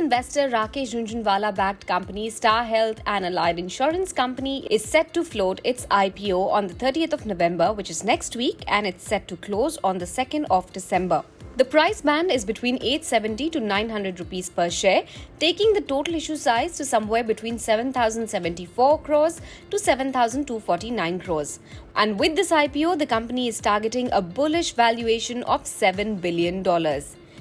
investor Rakesh Jhunjhunwala-backed company Star Health, an allied insurance company, is set to float its IPO on the 30th of November, which is next week, and it's set to close on the 2nd of December. The price band is between 870 to 900 rupees per share, taking the total issue size to somewhere between 7,074 crores to 7,249 crores. And with this IPO, the company is targeting a bullish valuation of $7 billion.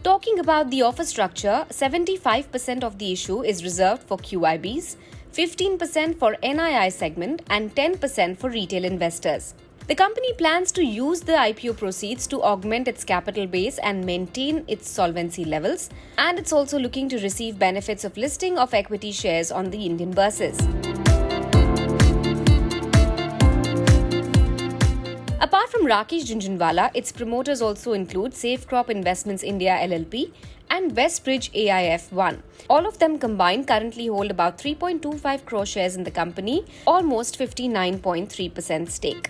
Talking about the offer structure, 75% of the issue is reserved for QIBs, 15% for NII segment, and 10% for retail investors. The company plans to use the IPO proceeds to augment its capital base and maintain its solvency levels, and it's also looking to receive benefits of listing of equity shares on the Indian bourses. Apart from Rakesh Jhunjhunwala, its promoters also include Safecrop Investments India LLP and Westbridge AIF 1. All of them combined currently hold about 3.25 crore shares in the company, almost 59.3% stake.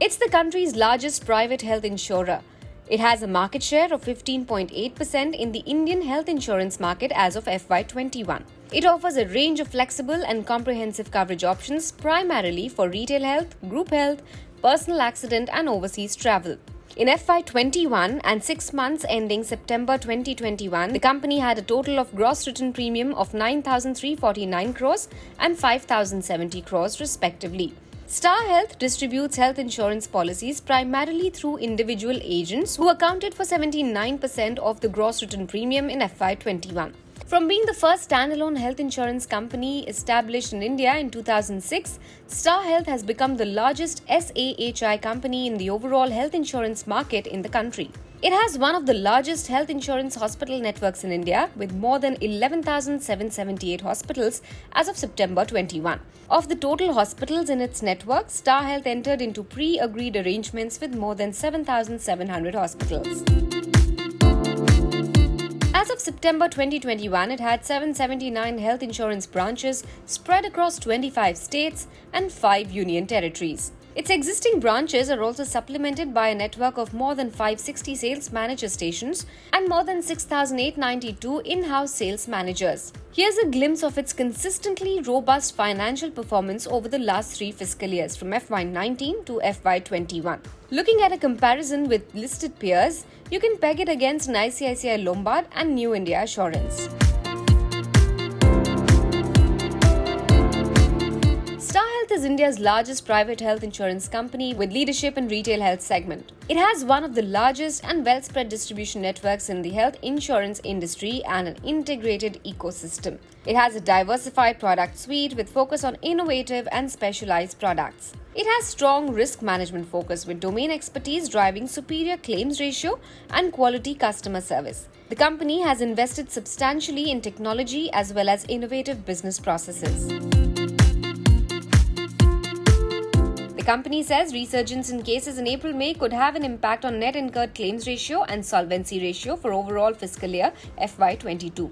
It's the country's largest private health insurer. It has a market share of 15.8% in the Indian health insurance market as of FY21. It offers a range of flexible and comprehensive coverage options primarily for retail health, group health, personal accident and overseas travel. In FY21 and 6 months ending September 2021, the company had a total of gross written premium of 9,349 crores and 5,070 crores respectively. Star Health distributes health insurance policies primarily through individual agents who accounted for 79% of the gross written premium in FY21. From being the first standalone health insurance company established in India in 2006, Star Health has become the largest SAHI company in the overall health insurance market in the country. It has one of the largest health insurance hospital networks in India with more than 11,778 hospitals as of September 21. Of the total hospitals in its network, Star Health entered into pre-agreed arrangements with more than 7,700 hospitals. As of September 2021, it had 779 health insurance branches spread across 25 states and 5 union territories. Its existing branches are also supplemented by a network of more than 560 sales manager stations and more than 6,892 in-house sales managers. Here's a glimpse of its consistently robust financial performance over the last 3 fiscal years from FY19 to FY21. Looking at a comparison with listed peers, you can peg it against an ICICI Lombard and New India Assurance. Star Health is India's largest private health insurance company with leadership in retail health segment. It has one of the largest and well-spread distribution networks in the health insurance industry and an integrated ecosystem. It has a diversified product suite with focus on innovative and specialized products. It has strong risk management focus with domain expertise driving superior claims ratio and quality customer service. The company has invested substantially in technology as well as innovative business processes. The company says resurgence in cases in April-May could have an impact on net incurred claims ratio and solvency ratio for overall fiscal year FY22.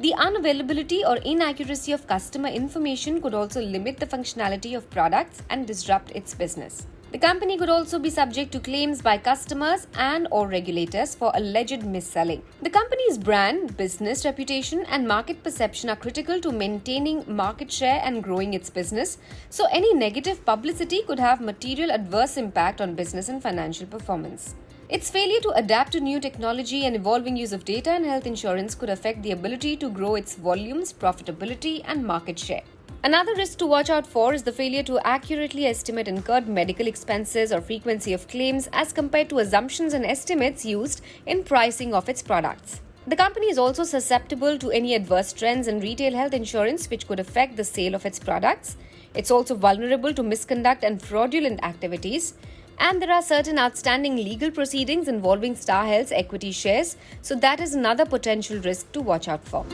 The unavailability or inaccuracy of customer information could also limit the functionality of products and disrupt its business. The company could also be subject to claims by customers and/or regulators for alleged mis-selling. The company's brand, business reputation, and market perception are critical to maintaining market share and growing its business, so any negative publicity could have material adverse impact on business and financial performance. Its failure to adapt to new technology and evolving use of data and health insurance could affect the ability to grow its volumes, profitability, and market share. Another risk to watch out for is the failure to accurately estimate incurred medical expenses or frequency of claims as compared to assumptions and estimates used in pricing of its products. The company is also susceptible to any adverse trends in retail health insurance which could affect the sale of its products. It's also vulnerable to misconduct and fraudulent activities. And there are certain outstanding legal proceedings involving Star Health's equity shares, so that is another potential risk to watch out for.